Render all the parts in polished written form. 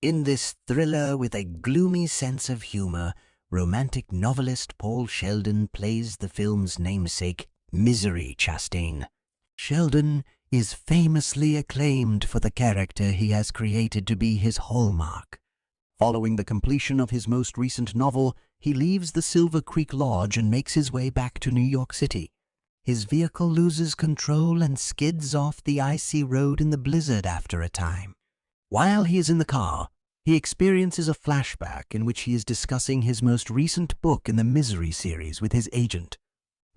In this thriller with a gloomy sense of humor, romantic novelist Paul Sheldon plays the film's namesake, Misery Chastain. Sheldon is famously acclaimed for the character he has created to be his hallmark. Following the completion of his most recent novel, he leaves the Silver Creek Lodge and makes his way back to New York City. His vehicle loses control and skids off the icy road in the blizzard after a time. While he is in the car, he experiences a flashback in which he is discussing his most recent book in the Misery series with his agent.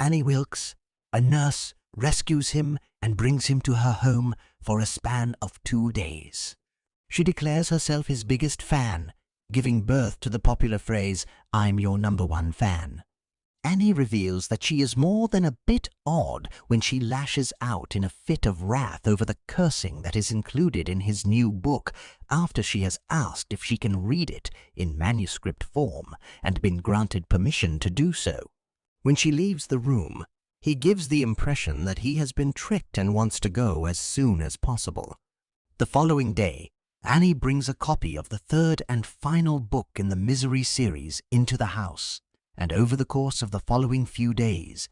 Annie Wilkes, a nurse, rescues him and brings him to her home for a span of 2 days. She declares herself his biggest fan, giving birth to the popular phrase, "I'm your #1 fan." Annie reveals that she is more than a bit odd when she lashes out in a fit of wrath over the cursing that is included in his new book after she has asked if she can read it in manuscript form and been granted permission to do so. When she leaves the room, he gives the impression that he has been tricked and wants to go as soon as possible. The following day, Annie brings a copy of the third and final book in the Misery series into the house. And over the course of the following few days,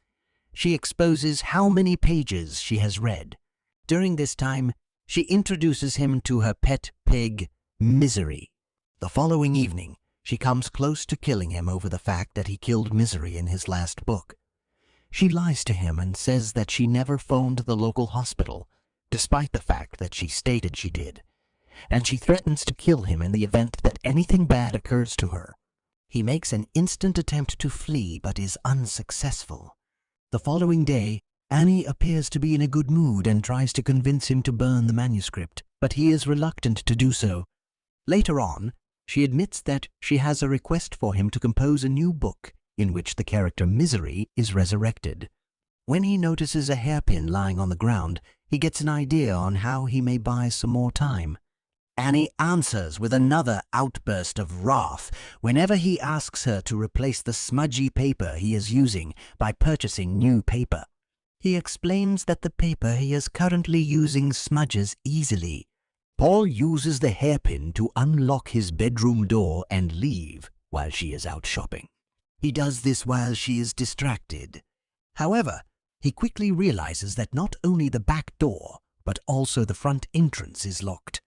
she exposes how many pages she has read. During this time, she introduces him to her pet pig, Misery. The following evening, she comes close to killing him over the fact that he killed Misery in his last book. She lies to him and says that she never phoned the local hospital, despite the fact that she stated she did. And she threatens to kill him in the event that anything bad occurs to her. He makes an instant attempt to flee, but is unsuccessful. The following day, Annie appears to be in a good mood and tries to convince him to burn the manuscript, but he is reluctant to do so. Later on, she admits that she has a request for him to compose a new book in which the character Misery is resurrected. When he notices a hairpin lying on the ground, he gets an idea on how he may buy some more time. Annie answers with another outburst of wrath whenever he asks her to replace the smudgy paper he is using by purchasing new paper. He explains that the paper he is currently using smudges easily. Paul uses the hairpin to unlock his bedroom door and leave while she is out shopping. He does this while she is distracted. However, he quickly realizes that not only the back door, but also the front entrance is locked.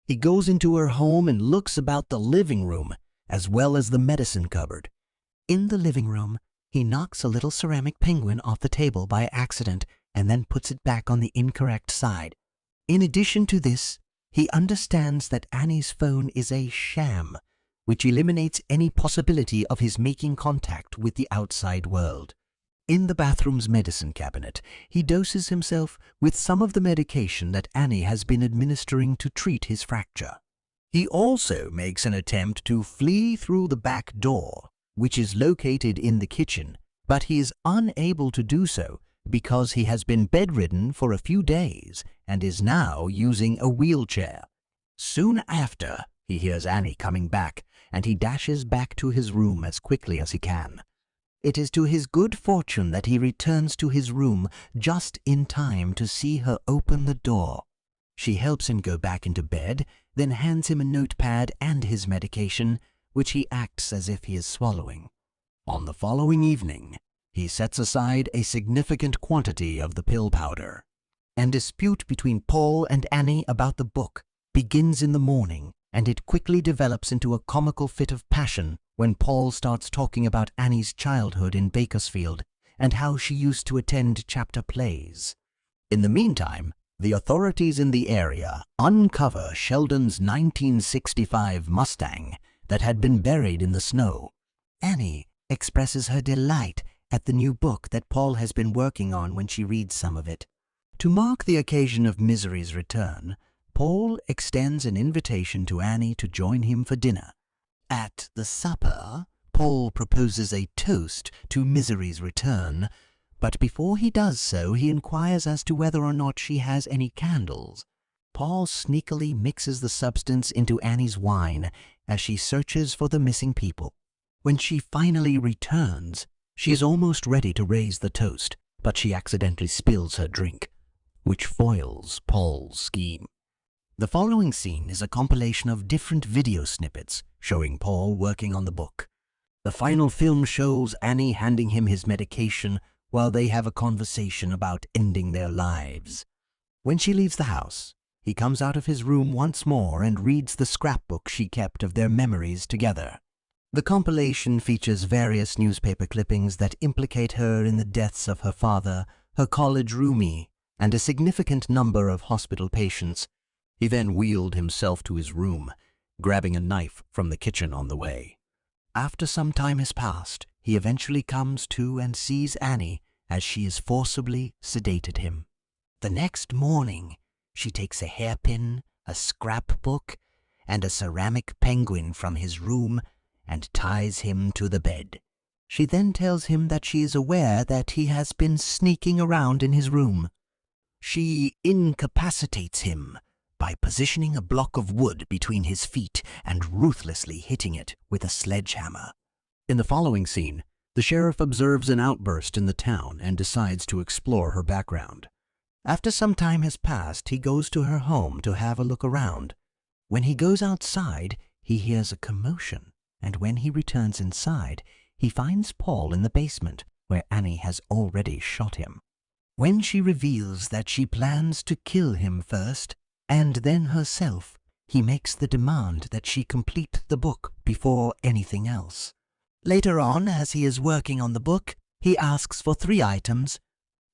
He goes into her home and looks about the living room, as well as the medicine cupboard. In the living room, he knocks a little ceramic penguin off the table by accident and then puts it back on the incorrect side. In addition to this, he understands that Annie's phone is a sham, which eliminates any possibility of his making contact with the outside world. In the bathroom's medicine cabinet, he doses himself with some of the medication that Annie has been administering to treat his fracture. He also makes an attempt to flee through the back door, which is located in the kitchen, but he is unable to do so because he has been bedridden for a few days and is now using a wheelchair. Soon after, he hears Annie coming back, and he dashes back to his room as quickly as he can. It is to his good fortune that he returns to his room just in time to see her open the door. She helps him go back into bed, then hands him a notepad and his medication, which he acts as if he is swallowing. On the following evening, he sets aside a significant quantity of the pill powder. An dispute between Paul and Annie about the book begins in the morning, and it quickly develops into a comical fit of passion when Paul starts talking about Annie's childhood in Bakersfield and how she used to attend chapter plays. In the meantime, the authorities in the area uncover Sheldon's 1965 Mustang that had been buried in the snow. Annie expresses her delight at the new book that Paul has been working on when she reads some of it. To mark the occasion of Misery's return, Paul extends an invitation to Annie to join him for dinner. At the supper, Paul proposes a toast to Misery's return, but before he does so, he inquires as to whether or not she has any candles. Paul sneakily mixes the substance into Annie's wine as she searches for the missing people. When she finally returns, she is almost ready to raise the toast, but she accidentally spills her drink, which foils Paul's scheme. The following scene is a compilation of different video snippets showing Paul working on the book. The final film shows Annie handing him his medication while they have a conversation about ending their lives. When she leaves the house, he comes out of his room once more and reads the scrapbook she kept of their memories together. The compilation features various newspaper clippings that implicate her in the deaths of her father, her college roomie, and a significant number of hospital patients. He then wheeled himself to his room, grabbing a knife from the kitchen on the way. After some time has passed, he eventually comes to and sees Annie as she has forcibly sedated him. The next morning, she takes a hairpin, a scrapbook, and a ceramic penguin from his room and ties him to the bed. She then tells him that she is aware that he has been sneaking around in his room. She incapacitates him by positioning a block of wood between his feet and ruthlessly hitting it with a sledgehammer. In the following scene, the sheriff observes an outburst in the town and decides to explore her background. After some time has passed, he goes to her home to have a look around. When he goes outside, he hears a commotion, and when he returns inside, he finds Paul in the basement, where Annie has already shot him. When she reveals that she plans to kill him first, and then herself, he makes the demand that she complete the book before anything else. Later on, as he is working on the book, he asks for 3 items: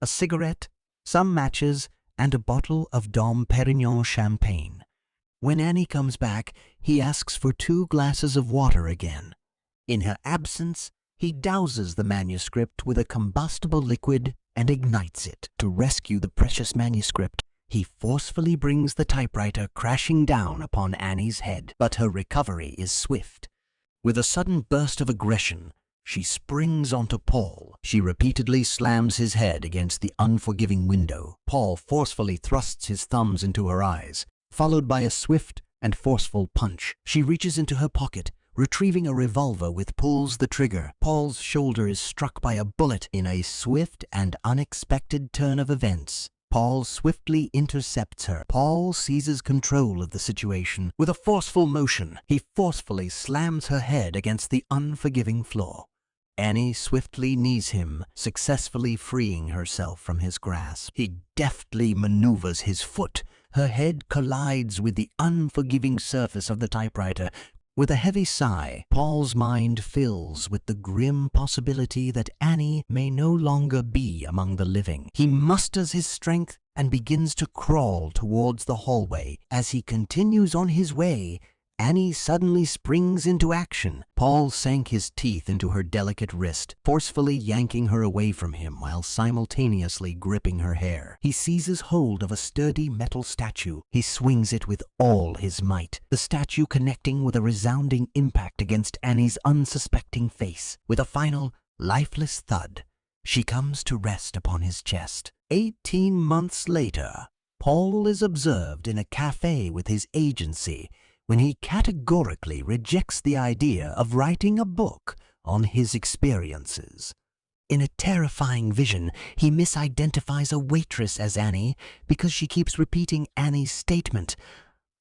a cigarette, some matches, and a bottle of Dom Perignon champagne. When Annie comes back, he asks for 2 glasses of water again. In her absence, he douses the manuscript with a combustible liquid and ignites it. To rescue the precious manuscript, he forcefully brings the typewriter crashing down upon Annie's head, but her recovery is swift. With a sudden burst of aggression, she springs onto Paul. She repeatedly slams his head against the unforgiving window. Paul forcefully thrusts his thumbs into her eyes, followed by a swift and forceful punch. She reaches into her pocket, retrieving a revolver which pulls the trigger. Paul's shoulder is struck by a bullet in a swift and unexpected turn of events. Paul swiftly intercepts her. Paul seizes control of the situation. With a forceful motion, he forcefully slams her head against the unforgiving floor. Annie swiftly knees him, successfully freeing herself from his grasp. He deftly maneuvers his foot. Her head collides with the unforgiving surface of the typewriter. With a heavy sigh, Paul's mind fills with the grim possibility that Annie may no longer be among the living. He musters his strength and begins to crawl towards the hallway. As he continues on his way, Annie suddenly springs into action. Paul sank his teeth into her delicate wrist, forcefully yanking her away from him while simultaneously gripping her hair. He seizes hold of a sturdy metal statue. He swings it with all his might, the statue connecting with a resounding impact against Annie's unsuspecting face. With a final, lifeless thud, she comes to rest upon his chest. 18 months later, Paul is observed in a cafe with his agency when he categorically rejects the idea of writing a book on his experiences. In a terrifying vision, he misidentifies a waitress as Annie because she keeps repeating Annie's statement,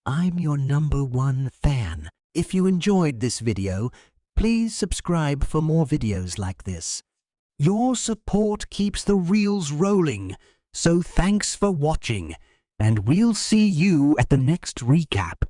"I'm your #1 fan." If you enjoyed this video, please subscribe for more videos like this. Your support keeps the reels rolling, so thanks for watching, and we'll see you at the next recap.